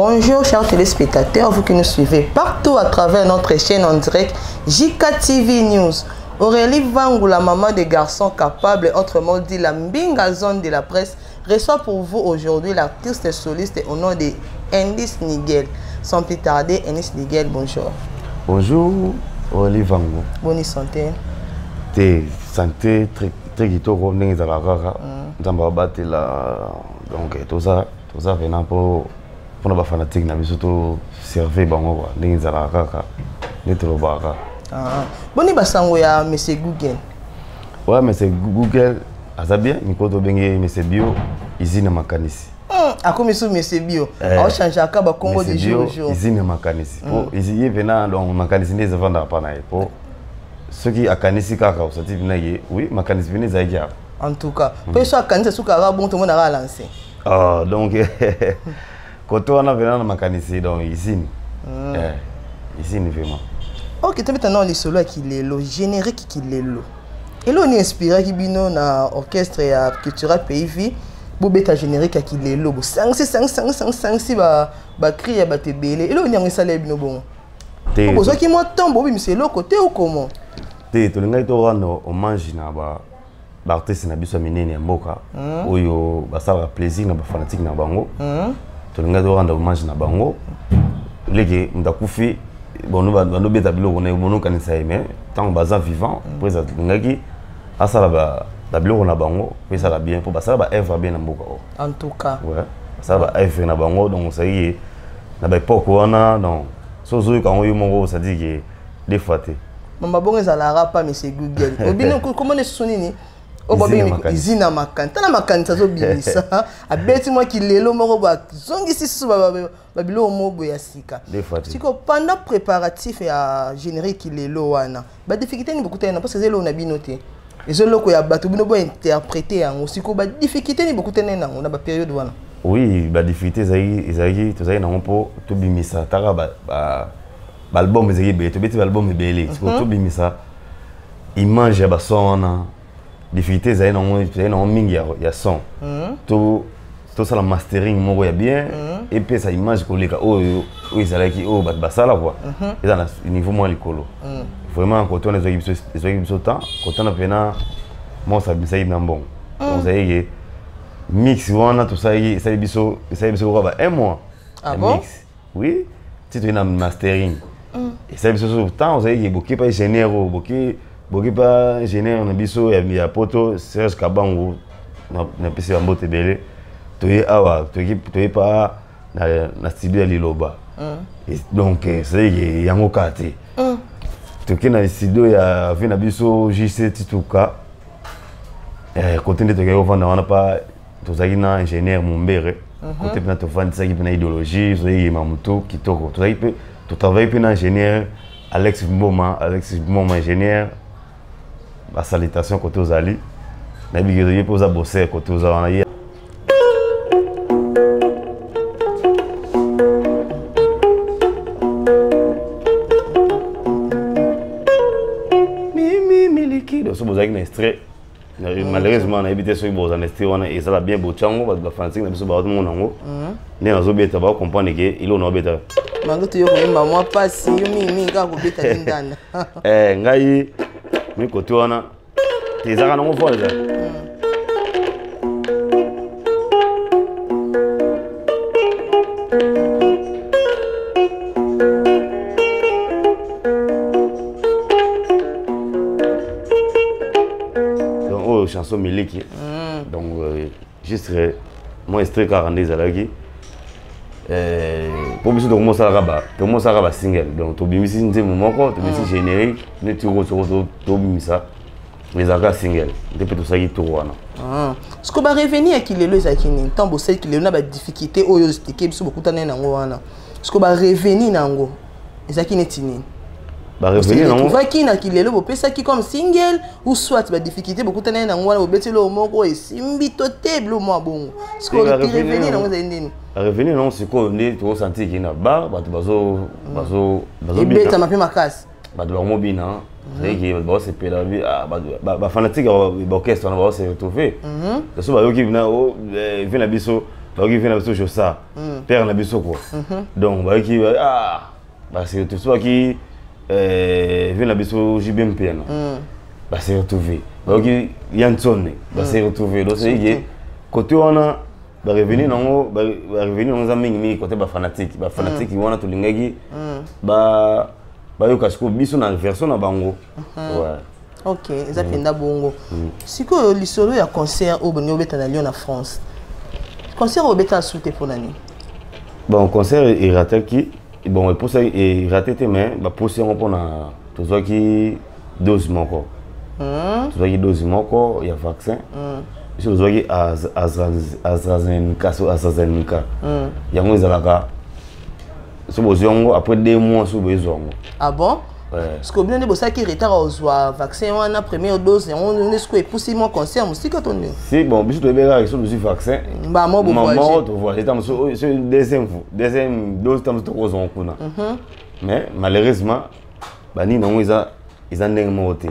Bonjour chers téléspectateurs, vous qui nous suivez partout à travers notre chaîne en direct JK TV News. Aurélie Vangou, la maman des garçons capables, autrement dit la Mbinga zone de la presse, reçoit pour vous aujourd'hui l'artiste soliste au nom de Ennis Nigel. Sans plus tarder, Ennis Nigel, bonjour. Bonjour Aurélie Vangou. Bonne santé. T'es santé très guito rondé dans la rara. Dans ma batte là, donc tout ça venant pour nos fanatiques, n'a surtout servi bango dans la rara, n'était pas rara. Boni basango ya Monsieur Google. Ouais, mais c'est Google. Ça bien, Mikoto Bengue, Monsieur Bio, usine makanisi. Comme ça, Monsieur Bio. On change à Kaba Congo de jour au jour. Usine makanisi. Pour ici venant donc makanisi ne se vendra pas naïe. Pour ceux qui a kanisi kaka au sati vinaïe, oui, makanisi venez zaïga. En tout cas, pour ça kanisi soukara bon tout le monde a lancé. Ah donc quand on a venant makanisi donc usine. Usine vraiment. Ok, tu as les solos qui les lo générique qui les lo. Et là on est inspiré qui bino na orchestre et culturel pays bobeta générique qui les lo. 5 6 ba crier ba te belé. Et là on est salé bino bon. Pour ceux qui moi tombe oui monsieur lo côté ou comment? Te to linga to rendre hommage na ba artiste na biso minene ya mboka. Oyo ba sala plaisir na ba fanatique na bango. To linga to rendre hommage na bango. Lege ndakufi bon nous beta bilo on est mono kanisa mais tant baza vivant après ngaki asala ba bilo na bango puis ça va bien pour ça ba œuvre bien na mboka. En tout cas ouais ça va œuvre na bango donc ça y est na ba époque wana donc sozo quand yo mongo ça dit que des fois té mama bongo ezala pas monsieur Google obino comment ne sonini obabi izina makanta na makanta zo bimisa abeti moi ki lelo moko ba zongi sisu ba bilo mobo ya sika siko pendant préparatif ya générique ki lelo wana ba difficulté ni beaucoup tena parce que zelo na binoté ezelo ko ya bato bino bo interpréter yango siko ba difficulté ni beaucoup tena nango na ba période wana. Oui ba difficulté ezali to zali nango po to bimisa taka ba album ezali be to beti album ebele siko to bimisa image ya ba sona difficulté zay non mingi ya son to ça la mastering moko ya bien et puis ça image koleka oyo ezalaki o ba sala quoi eza na niveau moins likolo vraiment quand on est zo temps quand on a pena moi ça bisa na bon donc ça y est mix wana tout ça y ça biso quoi ba un mois mix oui si tu es na mastering et ça biso temps ça y est beaucoup pas généraux beaucoup pas ingénieur na biso ya poto Serge Kabango na pesi ya mbote belé toye awa toye pas na studio ya Liloba donc c'est yango kate toke na studio ya vina biso JC Tituka côté de toke vanda wana pas tozaki na ingénieur Mumbere côté na to vanda saki na idéologie zoye mamuto kitoko tozaki pe to travailler pe na ingénieur Alex Mboma ingénieur. La salutation côté aux alliés. Na bigérie pour ça bosser côté aux alliés. Mimi liquide. So vous avez un extrait. Malheureusement, on a habité sur les extraits on et ça l'a bien beau chango parce que français na biso ba tout monde ngo. Ne azo beta ba comprendre que il on beta. Mangoto yo ko maman passe yo mimi nga ko beta ndana. Ngai mais côté wana tes arts non font déjà donc oh chanson miliki donc juste moi extrait 42 alaki pour biso donc ça raba single donc to bimisi nzembo moko to bimisi générique ne tu to bimisa les aga single depuis tout ça qui to wana ce que ba revenir à qui lelo ezakini tant bo celle qui lelo na ba difficulté oyo steke biso beaucoup tana nango wana ce que ba revenir nango ezakini tini ba revenir nango va qui na qui lelo bo pesa qui comme single ou soit ba difficulté beaucoup tana nango wana bo betelo moko esimbi to table mo bongo ce que revenir nango ezakini revenir non c'est quoi on est trop senti qu'il na bar bazo beta mapi makasi bato ba mobina c'est que ba se pela ba fanatique ba orchestre na ba se retrouver so ba yoki na vina biso baoki vient na biso chosa père na biso quoi donc baoki parce que tout soit qui vient na biso JBMP na ba se retrouver baoki Yansone ba se retrouver donc c'est côté wana ba revenir nango ba revenir nango za mingi côté ba fanatique wana tulingaki ba yoka siko biso na version na bango ouais. Ok, ça penda bongo. Siko lisolo ya concert au bongo beta na Lyon na France. Concert au beta souté pour nani. Bon concert est raté qui bon pour ça est raté mais ba pousser on pour na tout ça qui dose moko. Tout ça qui dose moko il y a vaccin. Tout ça qui AstraZeneca. Yango ezalaka. So bozongo après 2 mois so bozongo. Ah bon? Parce que bien ça qui retard au vaccin on a première dose on est ce que poussé mon concert aussi quand on est. Si bon biso to bega sur le vaccin. Bah moi bon maman to voyager tam so deuxième dose tam to ko zon kuna. Mais malheureusement bani non ils ont ndenge monté.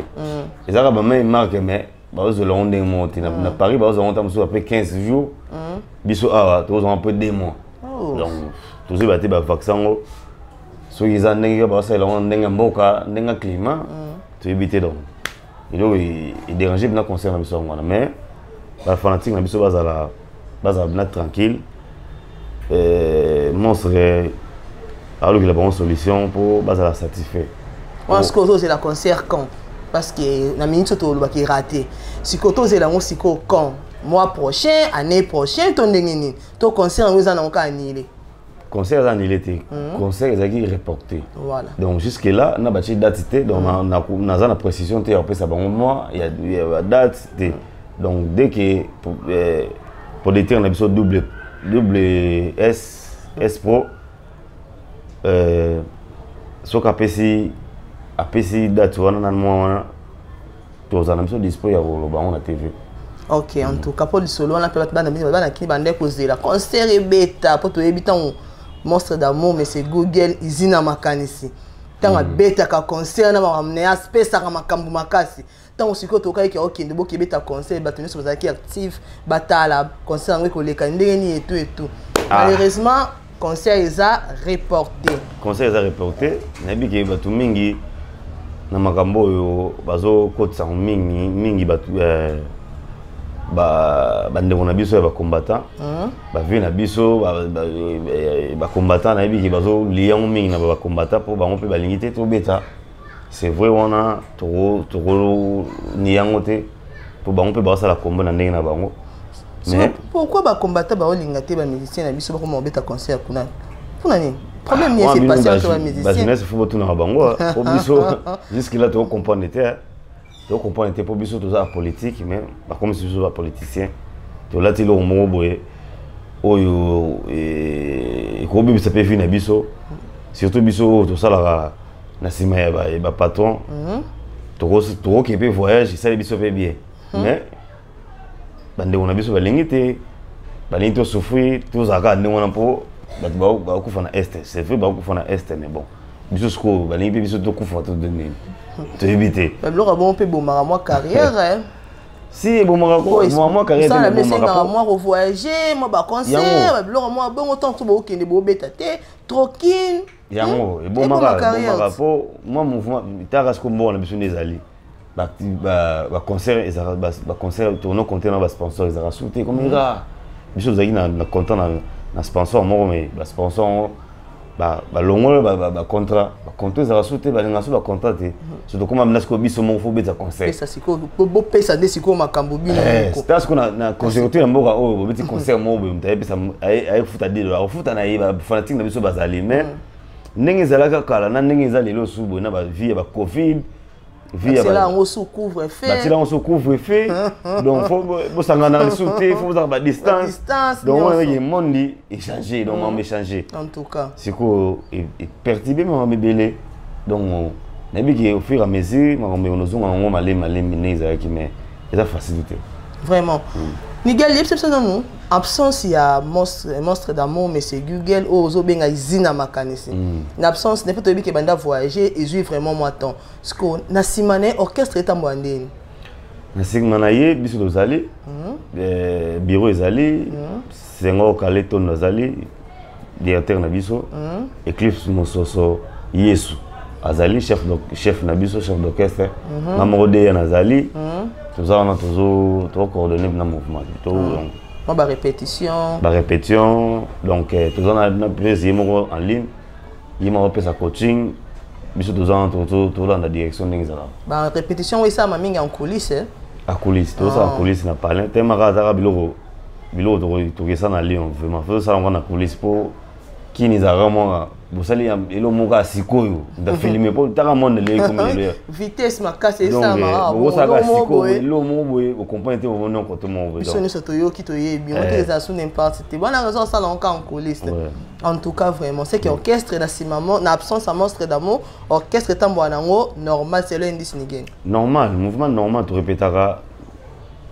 Ils ont ba même marque mais ba zo long ndenge monté na Paris ba zo on tam so après 15 jours. Biso to zo un peu 2 mois. Donc tous les ba vaccin so ils ont ndenge ba ça long ndenge mboka ndenge climat to éviter donc il déranger bien concert na biso ngwana mais ba fanatique na biso bazala na tranquille monstre alors qu'il a bonne solution pour bazala satisfait. Parce que c'est la concert quand parce que na minute to ba qui raté si koto c'est la siko quand mois prochain année prochaine ton ndenge ni to concert nous en encore annulé. Concert annulé concert est reporté. Voilà. Donc jusque là on a bâti date donc on a précision té après ça bon mois il y a date donc dès que pour déterminer on a besoin double S Pro so kapesi apesi date wana na mois tous en besoin dispo ya lo ba on a TV. OK en tout cas pour le solo on a peut bana qui bande causer la concert et bêta pour to ebita monstre d'amour mais c'est Google izina makanisi tanga beta ka concert na ramener aspect ça ka makambu makasi tant aussi ko to kai ki OK ndebo ki beta concert batuni so bazaki active batala concert ngo ko leka ndeni et tout malheureusement concert est reporté nabi ki batu mingi na makambo yo bazo kotsa mingi batu bandeko na biso ya ba combattant vie na biso ba combattant na yebi ki bazo liango mingi na ba combattant pour bango pe balingi te to beta c'est vrai wana to niango te pour bango pe ba sala combat na ndenge na bango mais pourquoi ba combattant ba olinga te ba musicien na biso ba ko mbeta concert kuna pour nani problème ni c'est patient to ba musicien ba jeunesse faut tout na bango pour biso jusque là to comprendre te donc on peut pour biso tout ça politique mais comme si je suis politicien to là tilo mo boye oyo ko biso ça peut venir na biso surtout biso tout ça là na sima ya ba patron to qui peut voyage ça biso fait bien mais bande on a biso balingité balingito souffrir tout ça ka ndenge on po ba ku fana est c'est vrai ba ku fana est mais bon biso sko balingité biso to ku fa to donner tu éviter. Mais le bon peut bon moi carrière hein. Si bon moi carrière ça la laisser moi voyager moi ba concert le moi bon autant to bo kende bo beta te trokin yango et bon moi mouvement taras ko bon na biso nezali ba concert et ba concert tourno compter na ba sponsor ils a sauté comme ira biso zaki na content na sponsor mo mais ba sponsor ba longo ba contrat ils a sauté ba linga so ba contrat te surtout comme amna ko biso mo fo beta concert ça siko bo pesa de siko makambo bino ko parce qu'on a concerté na mboka o bo beti concert mo bo mta pesa ay futa $10 futa na ba fanatique na biso bazali mais ndenge zalaka kala na ndenge zali lo subo na ba vie ba covid vie c'est là on se couvre fait c'est là on se couvre fait donc faut bo sangana na sauter faut avoir ba distance donc on est monde échanger donc on échanger en tout cas c'est quoi et perturber moi me donc nabi au fur et à mesure on nous on malé mineza qui mais c'est facilité vraiment Miguel c'est nous absence il y a monstre d'amour mais c'est Google ozo benga izina makanisi l'absence n'est pas to biki banda voyager et jouer vraiment moi temps parce que na simane orchestre est en bandine na sigma na ye biso tozali bureau ezali sengo kale ton nazali directeur na biso Eclipse Mososo Yesu azali chef na biso chef d'orchestre na mode nazali tozana to coordonner na mouvement to ba répétition donc tozana na plaisir moko en ligne yima opesa coaching biso tozana to na direction ndengezala ba répétition oui ça maminga en coulisses à coulisses tout ça en coulisses na parler tema ka biloko to kesa na Lyon vraiment faut ça on a coulisses pour qui nous a vraiment bosali elo moka sikoyo da filmer pour ta monde le comme le vitesse makasi ça mara bon ça ka sikoyo lo mo au comprendre te on côté mo donc biso ni soto yo ki to yebi on te za sous n'importe te bona raison ça là en coulisses en tout cas vraiment c'est que orchestre na simamo na absence à monstre d'amour orchestre tambo nango normal c'est l'indice nigen normal mouvement normal tu répétera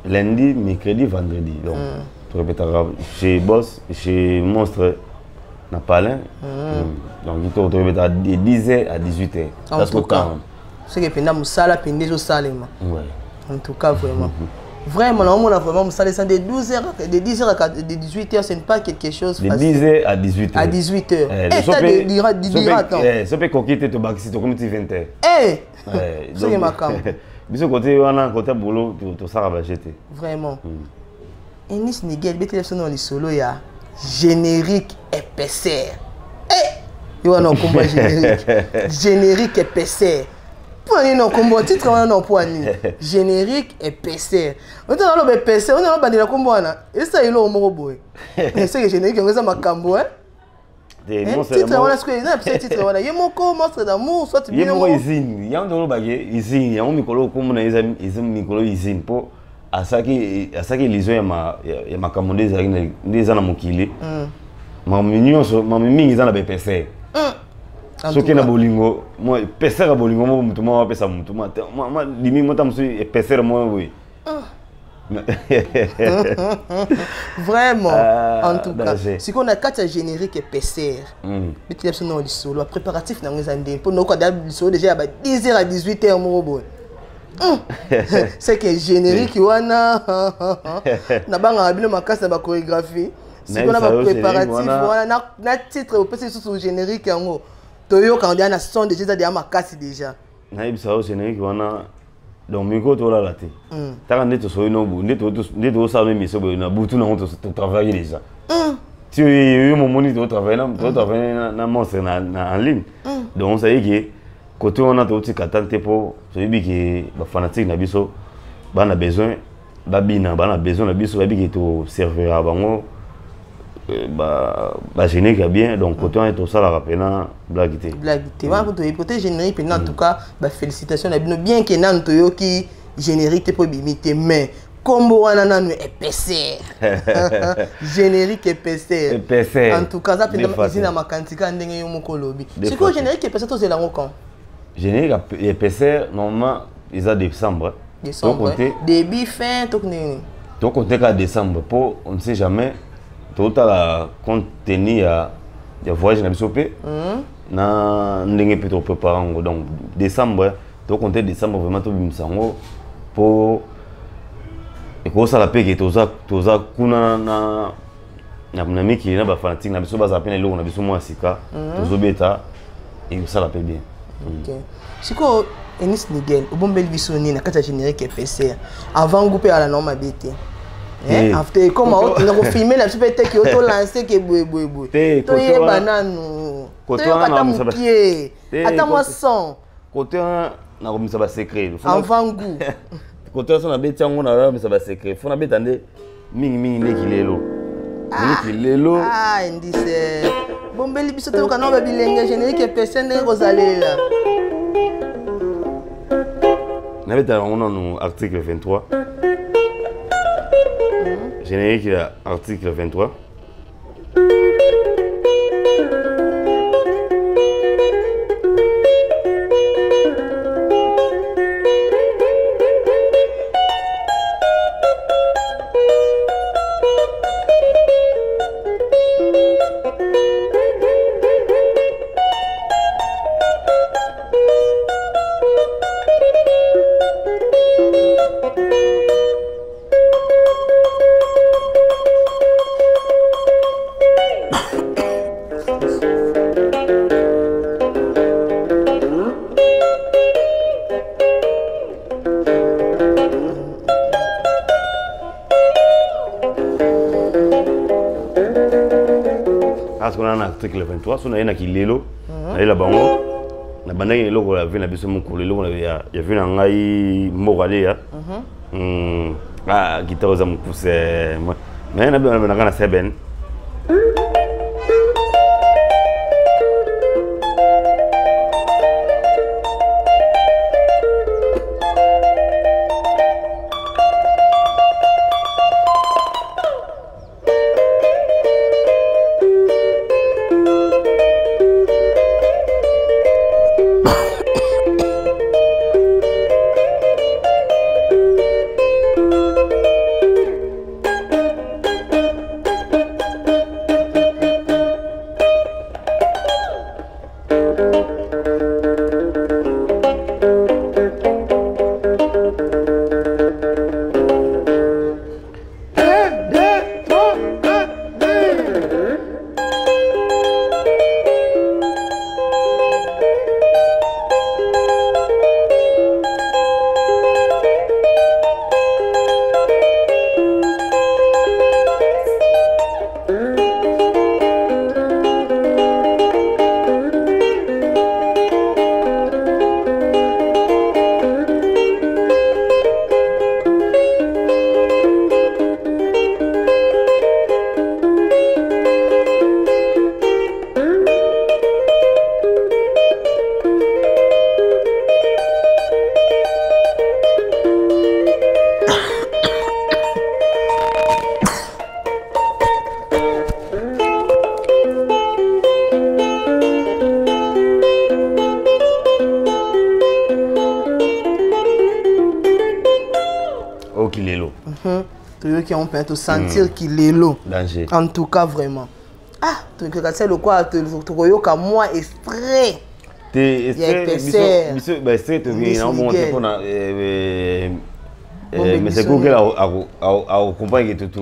lundi mercredi vendredi donc tu répétera chez boss chez monstre na palin donc il te retrouve de 10h à 18h en tout cas c'est que pendant musala pendant zo salema ouais en tout cas vraiment vraiment on a vraiment musala ça de 12h de 10h à 18h c'est pas quelque chose de 10h à 18h à 18h et ça dira attends ça peut coquiller te baxi to comme 20h c'est ma camp biso côté wana côté boulot to sara ba jeter vraiment Enis Nigel bete leso no li solo ya générique épaisseur. Il y a un combat générique. Générique épaisseur. Pour aller dans le combat, titre on a un point. Générique épaisseur. On a un épaisseur, on a un bandit la combat. Et ça, il est au moroboy. C'est que générique, on a un cambo. Titre on a ce que il a petit titre on a. Il y a mon monstre d'amour, soit bien. Il y a mon usine. Il y a un dollar bagé usine. Il y a un micro comme on a ils micro usine pour asaki lizo ya makambo ndeza na mokili maminyo so mamimi za na BPC soki na bolingo moi peser ya bolingo mo mutu mo pesa mutu ma limi mo tam so peser mo oui vraiment en tout cas si qu'on a quatre génériques épaisseur bitile so no solo préparatif na ngeza ndé pour no ko da solo déjà à 10h à 18h mo boy c'est que générique wana na banga bino makasa ba chorégraphie si on a ba préparatif wana na titre au petit sous générique yango toyo quand on a son déjà de makasi déjà na ibisa au générique wana donc miko to la laté ta quand neto so no bu neto sa même so na butu na on to travailler déjà si yo mo moni to travailler na monstre na en ligne donc ça y est côté on a tout katante pour celui qui ba fanatique na biso ba na besoin ba besoin na biso ba bi to servira bango ba générique bien donc côté on est tout ça la rapena blaguité va côté générique en tout cas ba félicitations na bino bien que nan to yo ki générique pour bimiter mais combo wana nanu épaisseur générique épaisseur en tout cas ça penda izina makantika ndenge yo mokolobi c'est quoi générique épaisseur to zelango quand générique épaisseur normalement ils a décembre début fin donc compter qu'à décembre pour on ne sait jamais tout à la contenu ya voyage na bisopé na ndenge plutôt préparant donc décembre donc compter décembre vraiment tout bimsango pour et quoi ça la paix que toza kuna na miki na ba fanatique na biso ba zapena lo na biso mo asika tozo beta et ça la paix bien. OK. Siko Enis Nigel, au bombel bisoni na kata générique épaisseur avant groupe à la norme habité. After comment on a filmé la super tech qui auto lancé que boy. To ye banane. Côté on a pied. Attends moi son. Côté na comme ça va secret. Avant goût. Côté on a bêté on a mais ça va secret. Faut na bétande mingi nekilelo. Nekilelo. Ah indice. Bombeli biso to kana ba bilenge générique épaisseur ndenge kozalela. On a un article 23. Générique article 23. na article 23 so na yena kilelo na yela bango na bandaki eloko ya vie na biso mokolo eloko ya vie na ngai mbokale ya guitare za mokuse mais na bana na kana seben qui ont pu sentir qu'il est là. Danger. En tout cas, vraiment. Ah, tu sais le quoi, tu as moi extrait. Tu extrait, mais c'est quoi qu'elle a compris que tu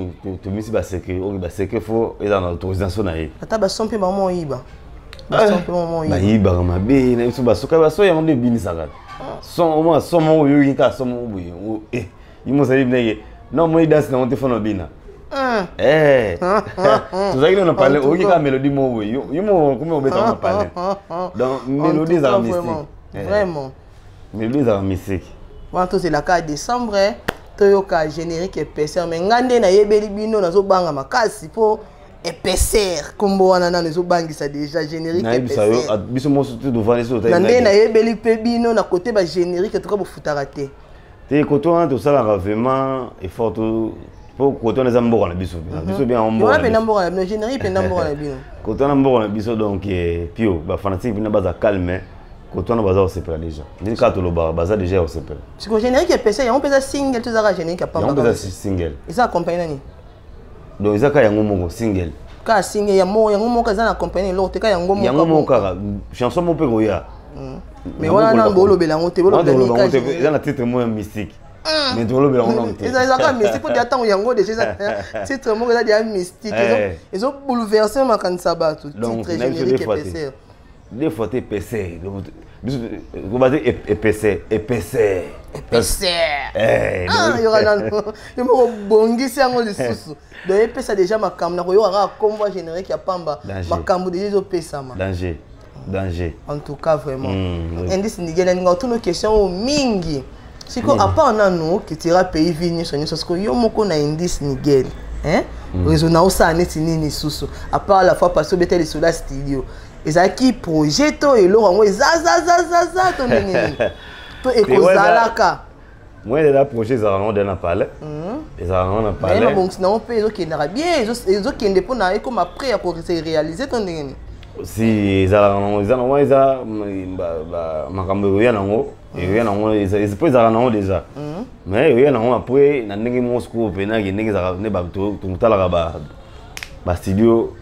me dis que il faut être en autorisation. Tu as son peu maman iba. Bah iba ma bé, na so ba so ka ba so ya monde bini sagat. Son au moins son mo yo yika son mo bo. Eh, il mo sali bneye. Non, moi, il danse dans mon téléphone. Eh, tu sais qu'on a parlé, on a mélodie, moi, comment on a parlé. Donc, mélodie, ça mystique. Vraiment. Mélodie, ça mystique. Moi, c'est la carte décembre, tu as générique épaisseur. Mais quand on a yébeli bino, on a zobanga makasi pour épaisseur. Comme on a na zobangi ça déjà générique épaisseur. Biso mo surtout devant les autres. Nandé na yébeli pe bino na côté ba générique to ka bo futaraté. Quand on a tout ça, vraiment effort pour quand on est en bord, on a biso bien en bord. On a bord, le générique est en bord la bien. Quand on a bord, on a biso donc pio, ba fanatique bien base calme. Quand on a bazar c'est pas déjà. Ni quand le bazar déjà c'est pas. Parce que générique est PC, on peut ça single tout ça générique a pas. On peut ça single. Et ça accompagne nani? Donc ça ka yango mongo single. Ka single ya mo yango mo ka za accompagne l'autre ka yango mo. Yango mo ka chanson mo pe goya. Mais voilà, on a bolo belango te bolo belango. Il y a un titre moins mystique. Mais bolo belango te. Ils ont un mystique pour dire tant yango déjà ça titre moi ça dit mystique. Ils ont bouleversé ma kansaba tout titre générique épaisseur. Des fois t'es épaisseur. Vous va dire épaisseur. Ah, il y aura il me bongisi yango lisusu. Donc épaisseur déjà ma cam na ko yo ara combo générique ya pamba. Ma cam déjà pesa ma. Danger. En tout cas, vraiment. Indice Nigel, nous avons toutes nos questions mingi. Si qu'on a pas un nous qui tira pays vini sur nous, parce que yo moko na indice Nigel, hein? Raisonnant ça net ni susu. À part la fois parce que betel sur la studio. Et ça qui projette et l'eau za ton nini. To ekozalaka. Moi de la projet ça on a parlé. Et ça on a parlé. Mais bon sinon on peut qui n'ira bien, ils ont qui indépendant na comme après à réaliser ton nini. Si ils ont makambo ya nango ya nango ils peuvent nango déjà mais ya nango après na ndenge mosco pena ndenge za ne ba to mutala ba studio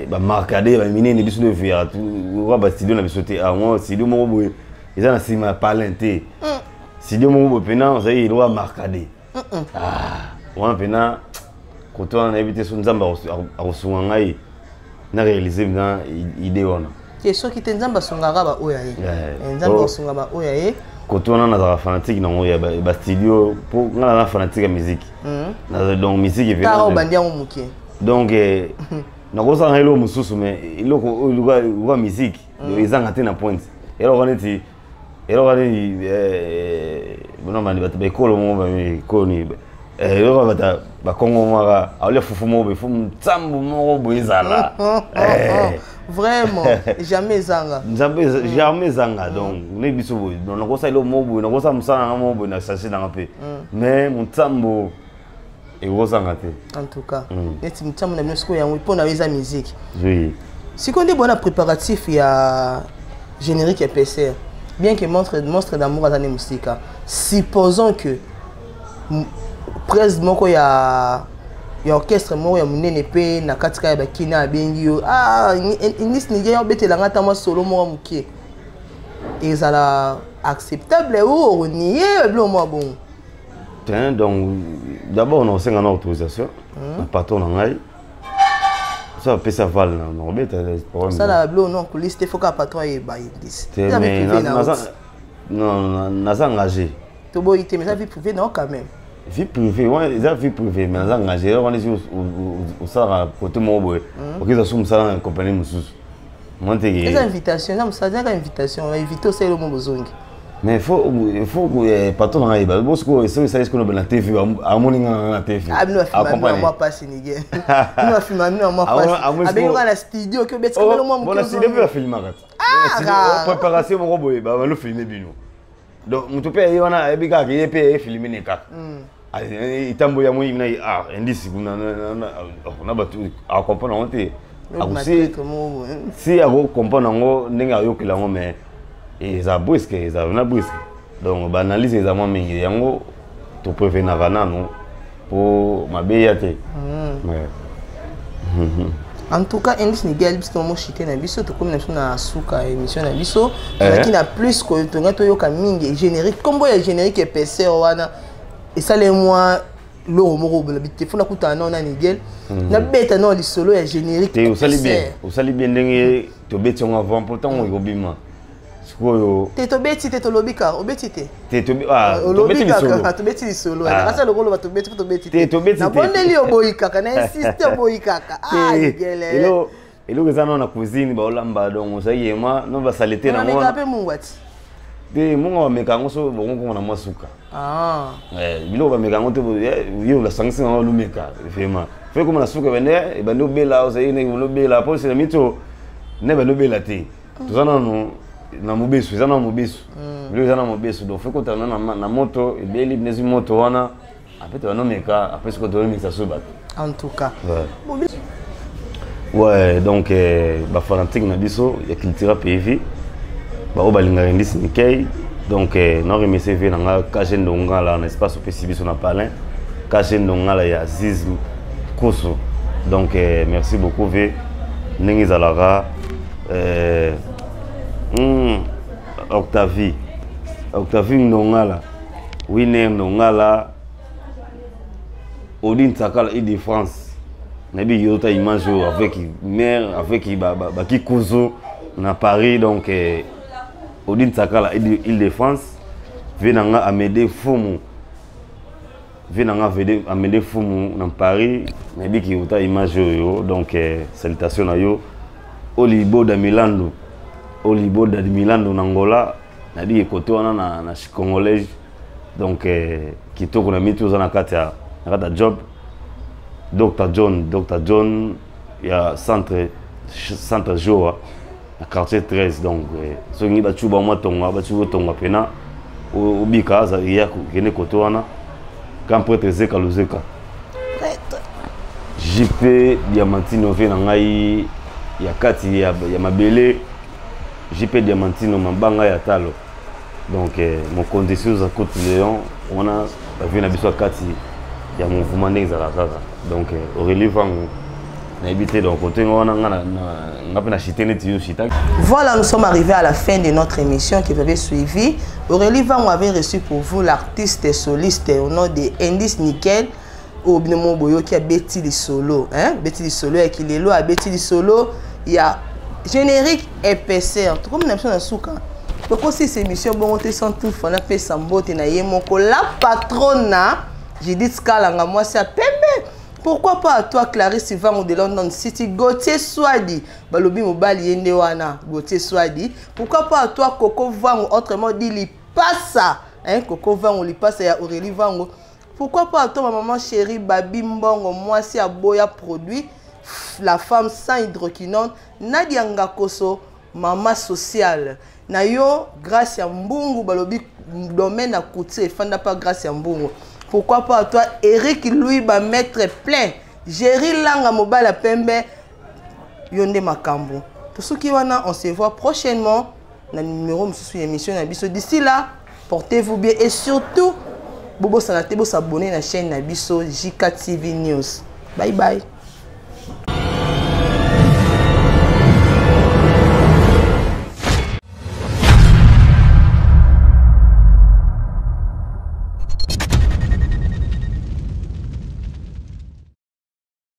ba marcade ba minene biso de faire tout ba studio na biso te a moi studio mo boye ils ont sima palente studio mo bo pena ça il doit marcade on pena quand on a évité son nzamba a ngai na réaliser bien idée on c'est sûr qui te nzamba songara ba oyaye nzamba songara ba oyaye quand on a na fanatique na oya ba studio pour na fanatique musique donc musique est venue bandia muke donc nakosa na ilo mususu mais iloko luka musique ezanga te na pointe eloko neti bona mani bata bekolo mo ba koni eloko bata bakongo maka awle fufu mo be fumu tsambu mo boizala vraiment jamais zanga jamais zanga donc ne biso boy donc nakosa ilo mo boy nakosa musana na mo boy na sasi na pe mais mutsambu et Rosangate. En tout cas, et tu me dis que tu as la musique. Oui. Si on est bon préparatif, il y a générique et PC. Bien que monstre d'amour à la musique. Supposons que presque il y a orchestre, il y a un NP, na katika ya bakina bengio. Ah, inis nigeria bete la ngata mo solo mo mukie. Et ça la acceptable ou nier blo mo bon. Donc, d'abord, on a aussi une autorisation. Un patron en aille. Ça peut ça val. Ça, la bleu, non, pour liste, il faut qu'un patron ait baillé. Non, on a engagé. Tu vois, mais ça vie privée, non, quand même. Vie privée, oui, ça vie privée, mais on a engagé. On est sur au Sahara, côté Mobile. Ok, ça somme ça en compagnie de les invitations, ça veut dire invitation, inviter aussi le monde aux mais il faut que patron aille parce que ça est ce qu'on a la TV à mon TV ah nous filmer moi pas Sénégal nous filmer moi pas avec nous la studio que bet comme le monde bon la studio peut filmer ah préparation mon robot ba le filmer bino donc mutu pe yona ebika ke pe filmer ne ka itambo ya mo ina ah indice na batu a comprendre on te si a comprendre ngo ndenge ayokela ngo mais et ça brusque, ça vient brusque. Donc, l'analyse est vraiment mingi. Yango, tu préfères na non pour ma béate. En tout cas, Indis Nigel, parce que moi je suis na biso, tu comme na suka émission na biso, qui n'a plus que tu ngato yo mingi générique. Comme il y a générique et PC wana et ça les moi lo moro la bité fona kuta na Nigel. Na beta non li solo ya générique. Tu sali bien ndenge to beti on avant pourtant on yobima. Teto beti teto lobika obetite teto ah lobika to beti solo asa lokolo ba to beti teto beti na bondeli oboyika kana insiste oboyika ah gele elo kezana na cuisine ba olamba donc ça yema no ba salite na mo na pe mungwati de munga wa mekango so bongo na masuka bilo ba mekango te yo la sanksi na lumeka vraiment fait comme na suka bende e bando bela o sai ne lo bela po c'est mito ne ba lo bela te tuzana no na mobesu ezana mobesu bilo ezana mobesu donc faut que tu na moto et beli nezi moto wana après tu vas nommer ka après ce que tu mixa soba en tout cas ouais donc ba farantique na biso ya culture PV ba obalinga Indis Nikei donc na remercier ve na kaje ndonga la na espace opesi biso na palin kaje ndonga la ya Aziz Koso donc merci beaucoup ve ndenge zalara Octavie Ndongala Winner Ndongala Odin Sakala de France nabi yota image avec mère avec qui Kozo na Paris donc Odin Sakala Île-de-France venanga Amédée Fumu Amédée Fumu na Paris nabi ki yota image yo donc salutations à yo Olibo da Milando Olibo da Milando Angola nadi ekoto wana na congolais donc kitoko na mitu za na kata job Dr John ya centre Joa na quartier 13 donc so ngi ba chuba mo tonga pena ubika za ya kene koto wana quand prêtre Zeka Luzeka JP Diamantino ve na ngai ya kati ya mabele JP Diamantino mabanga ya talo donc mon condition za Côte Léon on a vu na biso kati ya mouvement ndezaka donc Aurélie Vango na habité donc côté on a chité chita. Voilà, nous sommes arrivés à la fin de notre émission que vous avez suivi. Aurélie Vango avait reçu pour vous l'artiste soliste au nom de Indis Nickel au Binomo Boyo qui a Betty le solo hein Betty le solo et qui lelo a Betty le solo il y a générique épaisseur tout comme n'importe souka donc aussi ces émissions bon on sont tout on a fait sambo te na yemoko la patrona j'ai dit scala nga moi c'est pembe Pourquoi pas à toi, Clarisse Vango de London City, Gauthier Swadi, Balobi Mobali Yendewana, Gauthier Swadi. Pourquoi pas à toi, Coco Vango, autrement dit, Lipassa, hein, Coco Vango, Lipassa, ya Aurélie Vango. Pourquoi pas à toi, ma maman chérie, Babi Mbongo, moi, si à Boya produit, la femme sans hydroquinone, Nadia Ngakoso, maman sociale. Nayo, grâce à Mbungu, Balobi, domaine à Koutse, Fanda pas grâce à Mbungu. Pourquoi pas à toi, Eric Louis, va mettre plein. Jerry Langa Mobile Pembe, Yonde Makambo. Tout ce qui wana, on se voit prochainement dans le numéro de l'émission. D'ici là, portez-vous bien et surtout, Bobo Sanate, vous abonnez à la chaîne Nabiso JK TV News. Bye bye.